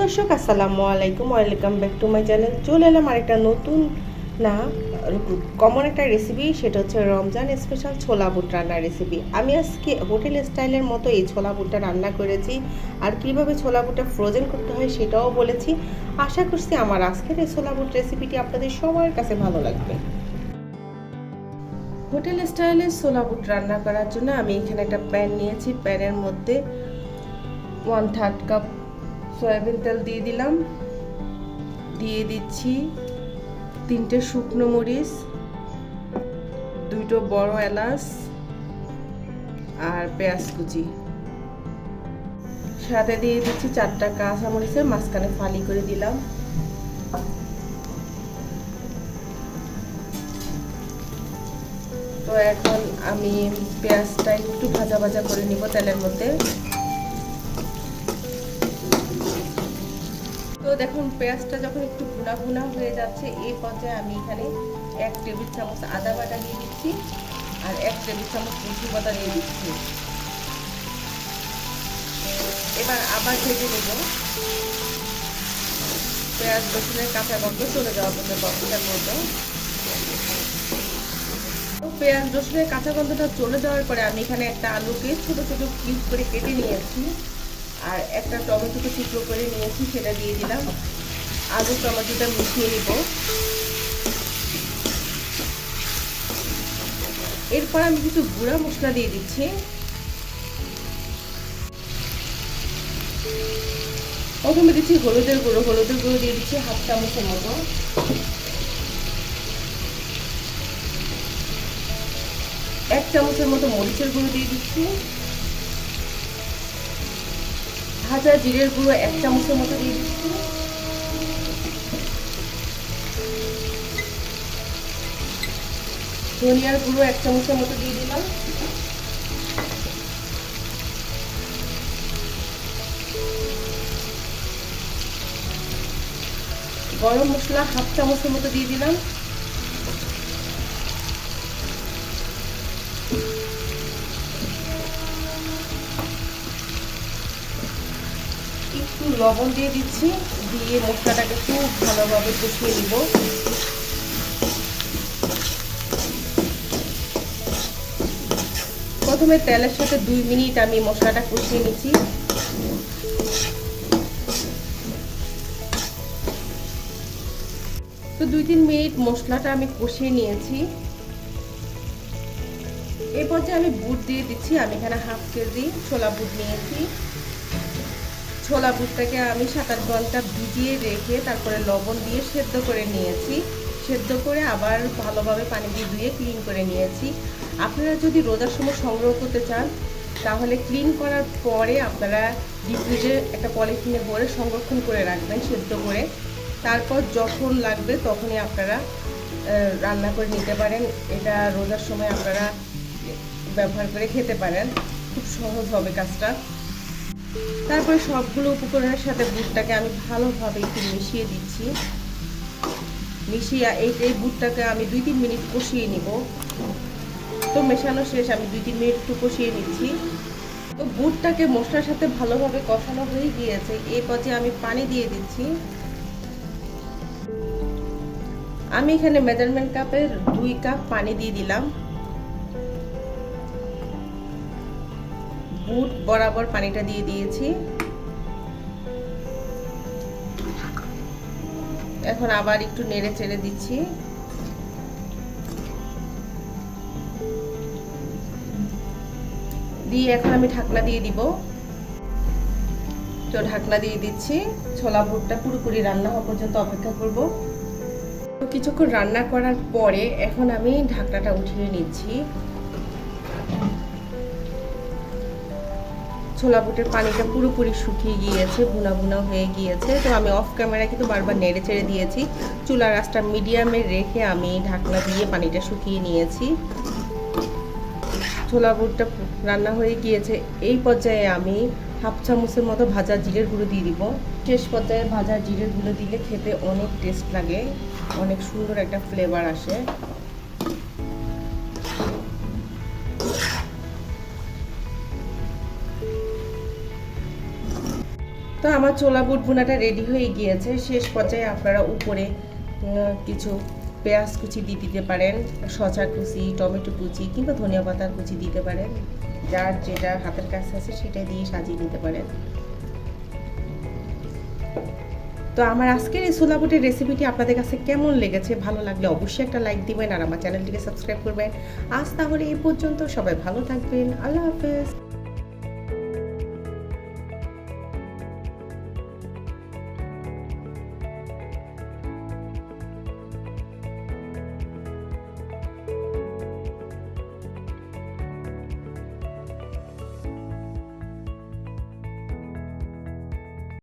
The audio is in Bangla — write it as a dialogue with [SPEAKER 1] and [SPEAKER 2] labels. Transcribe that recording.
[SPEAKER 1] দর্শক, আসসালামু আলাইকুম, welcome back to my channel. চলে এলাম আরেকটা নতুন না কমন একটা রেসিপি, সেটা হচ্ছে রমজান স্পেশাল ছোলা বুট রান্নার রেসিপি। আমি আজকে হোটেল স্টাইলের মতো এই ছোলা বুটটা রান্না করেছি, আর কীভাবে ছোলা বুটটা ফ্রোজেন করতে হয় সেটাও বলেছি। আশা করছি আমার আজকের এই ছোলা বুট রেসিপিটি আপনাদের সবার কাছে ভালো লাগবে। হোটেল স্টাইলের ছোলা বুট রান্না করার জন্য আমি এখানে একটা প্যান নিয়েছি। প্যানের মধ্যে 1/3 কাপ সয়াবিন তেল দিয়ে দিলাম। দিয়ে দিচ্ছি 3টে শুকনো মরিচ, 2টো বড় এলাচ আর পেঁয়াজ কুচি। সাথে দিয়ে দিচ্ছি 4টা কাঁচা মরিচের মাঝখানে ফালি করে দিলাম। তো এখন আমি পেঁয়াজটা একটু ভাজা ভাজা করে নিব তেলের মধ্যে। তো দেখুন, পেঁয়াজটা যখন একটু ভুনা ভুনা হয়ে যাচ্ছে, এই পর্যায়ে আমি এখানে 1 টেবিল চামচ আদা বাটা দিয়ে দিচ্ছি আর 1 টেবিল চামচ রসুন বাটা দিয়ে দিচ্ছি। এবার আবার ভেজে নেব, পেঁয়াজ রসুনের কাঁচা গন্ধ চলে যাওয়া পর্যন্ত অপেক্ষার মতো। তো পেঁয়াজ রসুনের কাঁচা গন্ধটা চলে যাওয়ার পরে আমি এখানে একটা আলুকে ছোট ছোট পিস করে কেটে নিয়েছি আর একটা টমেটোকে টুকরো করে নিয়েছি, সেটা দিয়ে দিলাম। আলু টমেটোটা মিশিয়ে নিব। এরপর আমি কিছু গুঁড়া মশলা দিয়ে দিচ্ছি। প্রথমে দিচ্ছি হলুদের গুঁড়ো দিয়ে দিচ্ছি 1/2 চামচের মতো। এক চামচের মতো মরিচের গুঁড়ো দিয়ে দিচ্ছি। ভাজা জিরের গুঁড়ো 1 চামচের মতো দিয়ে দিচ্ছি। ধনিয়ার গুঁড়ো 1 চামচের মতো দিয়ে দিলাম। গরম মশলা 1/2 চামচের মতো দিয়ে দিলাম। একটু লবণ দিয়ে দিচ্ছি, দিয়ে মশলাটাকে খুব ভালোভাবে কষিয়ে নিব। প্রথমে তেলের সাথে 2 মিনিট আমি মশলাটা কষিয়ে নিচ্ছি। তো 2-3 মিনিট মশলাটা আমি কষিয়ে নিয়েছি। এই পর্যায়ে আমি বুট দিয়ে দিচ্ছি। আমি এখানে 1/2 কেজি ছোলা বুট নিয়েছি। ছোলা বুটটাকে আমি 7-8 ঘন্টা ভিজিয়ে রেখে তারপরে লবণ দিয়ে সেদ্ধ করে নিয়েছি। সেদ্ধ করে আবার ভালোভাবে পানি দিয়ে ধুয়ে ক্লিন করে নিয়েছি। আপনারা যদি রোজার সময় সংগ্রহ করতে চান, তাহলে ক্লিন করার পরে আপনারা ডিপ ফ্রিজে একটা পলিথিনে ভরে সংরক্ষণ করে রাখবেন সেদ্ধ করে। তারপর যখন লাগবে তখনই আপনারা রান্না করে নিতে পারেন। এটা রোজার সময় আপনারা ব্যবহার করে খেতে পারেন, খুব সহজ হবে কাজটা। তারপরে সবগুলো উপকরণের সাথে বুটটাকে আমি ভালোভাবে একটু মিশিয়ে দিচ্ছি। মিশিয়ে এই বুটটাকে আমি 2-3 মিনিট কষিয়ে নিব। তো মেশানো শেষ, আমি 2-3 মিনিট একটু কষিয়ে নিচ্ছি। তো বুটটাকে মশলার সাথে ভালোভাবে কষানো হয়ে গিয়েছে। এই পর্যায়ে আমি পানি দিয়ে দিচ্ছি। আমি এখানে মেজারমেন্ট কাপের 2 কাপ পানি দিয়ে দিলাম। বুট বরাবর পানিটা দিয়ে দিয়েছি। এখন আবার একটু নেড়ে চেড়ে দিচ্ছি। দিয়ে এখন আমি ঢাকনা দিয়ে দিব। তো ঢাকনা দিয়ে দিচ্ছি। ছোলা বুটটা পুরোপুরি রান্না হওয়া পর্যন্ত অপেক্ষা করব। তো কিছুক্ষণ রান্না করার পরে এখন আমি ঢাকনাটা উঠিয়ে নিচ্ছি। ছোলা বুটের পানিটা পুরোপুরি শুকিয়ে গিয়েছে, ভুনা ভুনা হয়ে গিয়েছে। তো আমি অফ ক্যামেরা কিন্তু বারবার নেড়ে চেড়ে দিয়েছি। চুলার আঁচটা মিডিয়ামে রেখে আমি ঢাকনা দিয়ে পানিটা শুকিয়ে নিয়েছি। ছোলা বুটটা রান্না হয়ে গিয়েছে। এই পর্যায়ে আমি 1/2 চামচের মতো ভাজা জিরের গুঁড়ো দিয়ে দিব। শেষ পর্যায়ে ভাজা জিরের গুঁড়ো দিলে খেতে অনেক টেস্ট লাগে, অনেক সুন্দর একটা ফ্লেভার আসে। তো আমার ছোলা বুট ভুনাটা রেডি হয়ে গিয়েছে। শেষ পর্যায়ে আপনারা উপরে কিছু পেঁয়াজ কুচি দিয়ে দিতে পারেন, শসা কুচি, টমেটো কুচি কিংবা ধনিয়া পাতার কুচি দিতে পারেন, যার যেটা হাতের কাছে আছে সেটা দিয়ে সাজিয়ে নিতে পারেন। তো আমার আজকের এই ছোলা বুটের রেসিপিটি আপনাদের কাছে কেমন লেগেছে, ভালো লাগলে অবশ্যই একটা লাইক দিবেন আর আমার চ্যানেলটিকে সাবস্ক্রাইব করবেন। আজ তাহলে এই পর্যন্ত, সবাই ভালো থাকবেন, আল্লাহ হাফেজ।